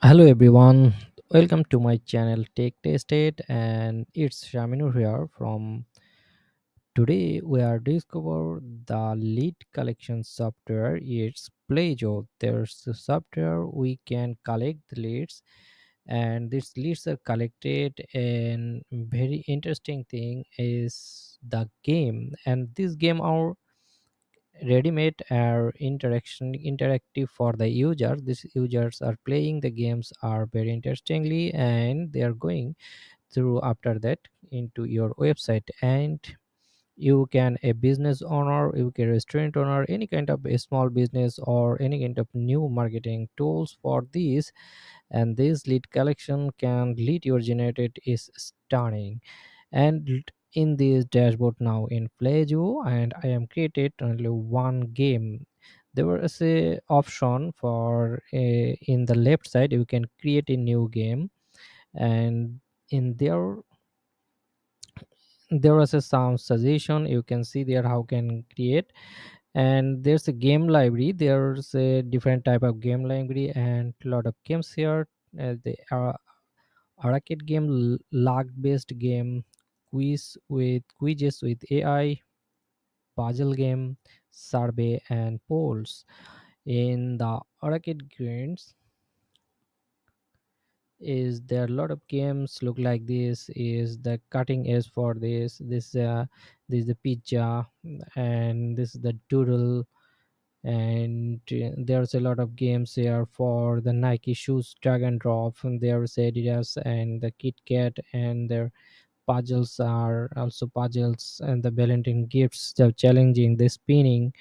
Hello everyone, welcome to my channel Take Tasted, and it's Shaminu here. From today we are discover the lead collection software. It's Playzo. There's a software we can collect the leads, and these leads are collected. And very interesting thing is the game, and this game are ready-made are interactive for the users. These users are playing the games are very interestingly, and they are going through after that into your website. And you can a business owner, you can restaurant owner, any kind of a small business or any kind of new marketing tools for these. And this lead collection can lead your generated is stunning. And in this dashboard now in Playzo, and I am created only one game. There was a option for in the left side you can create a new game. And in there was a some suggestion you can see there how can create. And there's a game library, there's a different type of game library and lot of games here. They are arcade game, log based game, quizzes with AI, puzzle game, survey and polls. In the arcade games is there a lot of games look like this is the cutting edge for this is the pizza, and this is the doodle. And there's a lot of games here for the Nike shoes drag and drop, and there's Adidas and the Kit Kat, and their puzzles are also puzzles, and the Valentine gifts, the challenging, the spinning,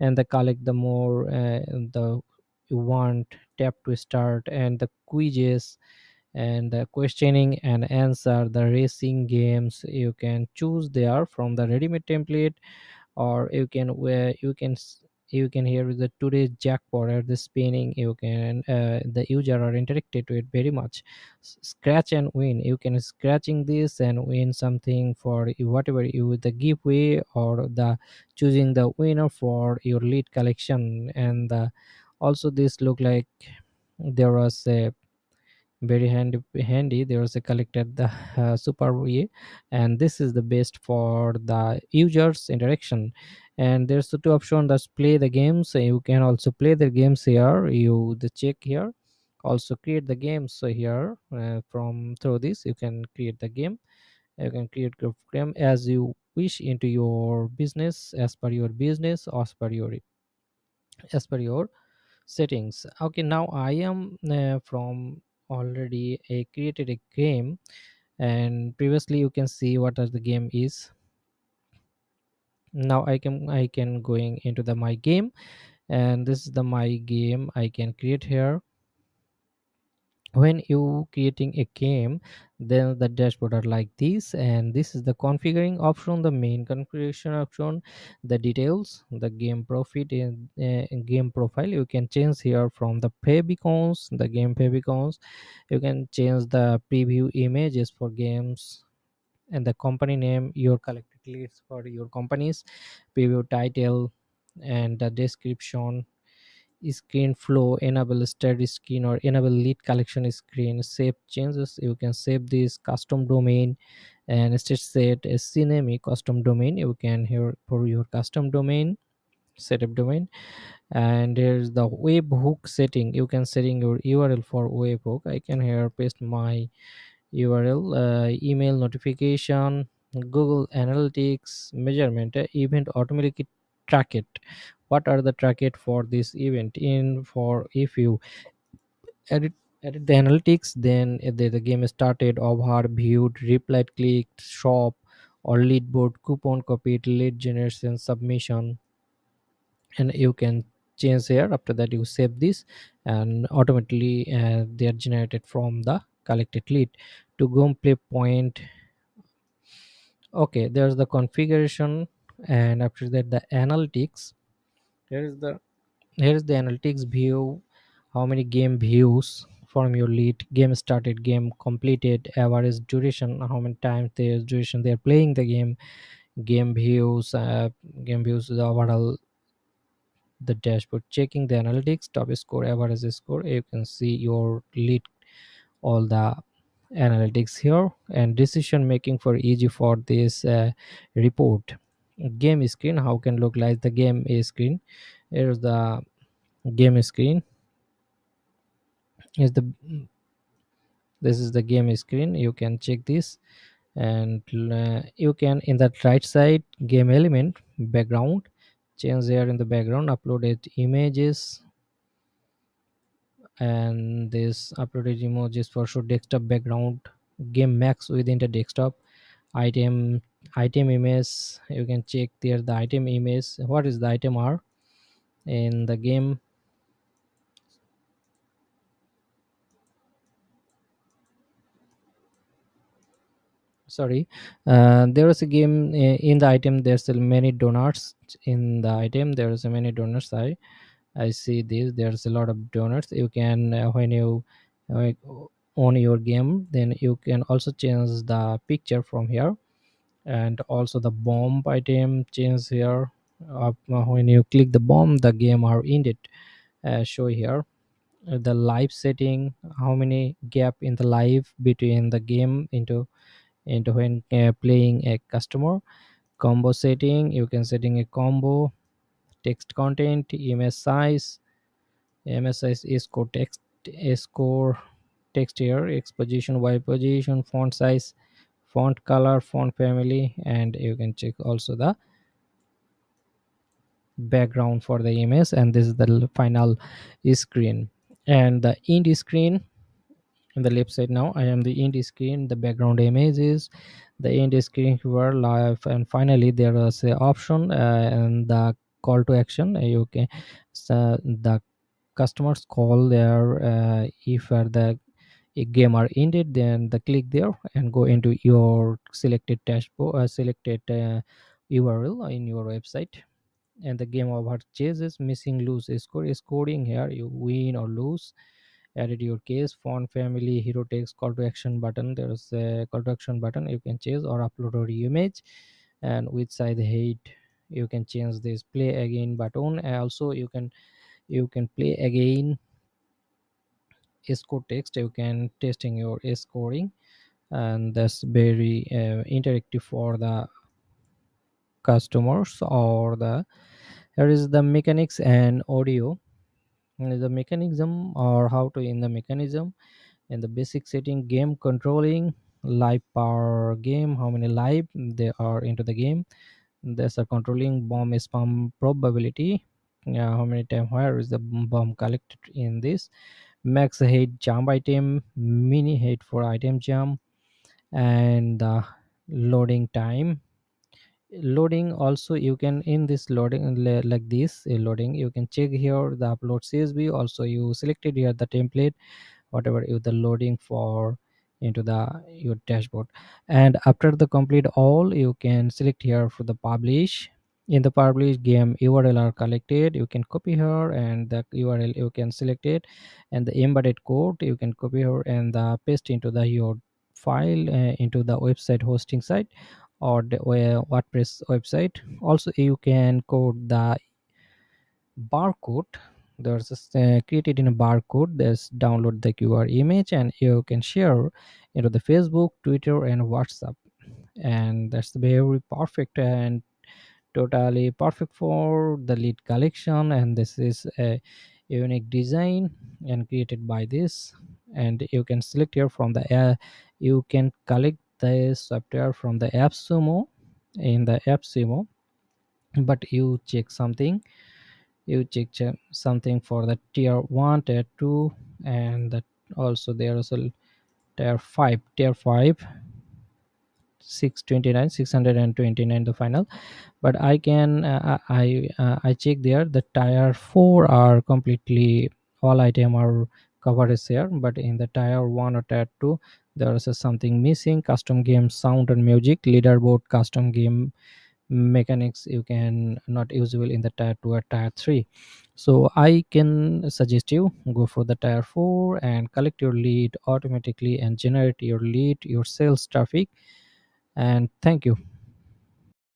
and the collect the more the you want, tap to start, and the quizzes and the questioning and answer, the racing games you can choose there from the ready-made template. Or you can where you can hear the today's jackpot or the spinning. You can the user are interacted to it very much. Scratch and win, you can scratching this and win something for whatever you the giveaway or the choosing the winner for your lead collection. And also this look like there was a very handy there was a collected the super way. And this is the best for the users interaction. And there's the two option that's play the games. So you can also play the games here, you the check here, also create the games. So here from through this you can create the game. You can create group game as you wish into your business, as per your business, as per your settings. Okay, now I am from already a created a game. And previously you can see what are the game is. Now I can going into the my game, and this is the my game I can create here. When you creating a game, then the dashboard are like this. And this is the configuring option, the main configuration option, the details, the game profit in game profile. You can change here from the favicons, the game favicons. You can change the preview images for games, and the company name, your collected leads for your companies, preview title, and the description, screen flow, enable steady screen or enable lead collection screen, save changes. You can save this custom domain, and instead set a CNAME custom domain. You can here for your custom domain, setup domain. And here's the webhook setting. You can setting your URL for webhook. I can here paste my URL, email notification, Google Analytics, measurement, event automatically track it. What are the track it for this event? In for if you edit edit the analytics, then the game started, overheard, viewed, replied, clicked, shop, or lead board, coupon copied, lead generation, submission. And you can change here. After that you save this, and automatically they are generated from the collected lead. To go play point. Okay, there's the configuration. And after that the analytics. here is the Here is the analytics view. How many game views from your lead, game started, game completed, average duration, how many times there's duration they're playing the game, game views, the overall the dashboard, checking the analytics, top score, average score. You can see your lead, all the analytics here, and decision making for easy for this report. Game screen, how can look like the game screen. Here's the game screen. Is the This is the game screen. You can check this, and you can, in the right side, game element, background, change there in the background, uploaded images, and this uploaded images for sure, desktop background, game max within the desktop, item, image. You can check there the item image, what is the item are in the game. Sorry, there is a game in the item, there's still many donuts in the item, there is a many donuts. I see this, there's a lot of donuts. You can when you uh, own your game, then you can also change the picture from here, and also the bomb item change here. When you click the bomb, the game are ended. Show here the live setting, how many gap in the live between the game into when playing a customer. Combo setting, you can setting a combo. Text content, image size is core text, is core text here, x position, y position, font size, font color, font family, and you can check also the background for the image. And this is the final screen, and the end screen in the left side. Now I am the end screen, the background image is the end screen here live, and finally there is a option and the call to action. You can the customers call there, if the game are ended, then the click there and go into your selected dashboard, selected url in your website, and the game over chases, missing, lose score, scoring here, you win or lose. Added your case, font family, hero text, call to action button, there's a call to action button, you can change or upload your image, and which side height, you can change this play again button. And also you can play again score text, you can testing your scoring, and that's very interactive for the customers. Or the here is the mechanics and audio. The mechanism, or how to in the mechanism, and the basic setting, game controlling, live per game, how many live they are into the game. There's a controlling bomb spam probability, how many time, where is the bomb collected in this. Max height jump item, mini height for item jump, and the loading time. Loading also, you can in this loading like this loading, you can check here the upload csv, also you selected here the template, whatever you the loading for into the your dashboard. And after the complete all, you can select here for the publish. In the publish, game url are collected, you can copy here, and the url you can select it, and the embedded code you can copy here and paste into the your file into the website hosting site, or the wordpress website. Also you can code the barcode, there's created in a barcode, there's download the qr image, and you can share into the facebook, twitter, and whatsapp. And that's very perfect and totally perfect for the lead collection. And this is a unique design and created by this. And you can select here from the you can collect the software from the AppSumo, in the AppSumo. But you check something, something for the tier 1, tier 2, and that also there is a tier 5 629, 629 the final. But I can I check there the tier 4 are completely, all item are covered is here. But in the tier 1 or tier 2, there is something missing, custom game sound and music, leaderboard, custom game mechanics, you can not usable in the tier 2 or tier 3. So I can suggest you go for the tier 4 and collect your lead automatically and generate your lead, your sales traffic. And thank you.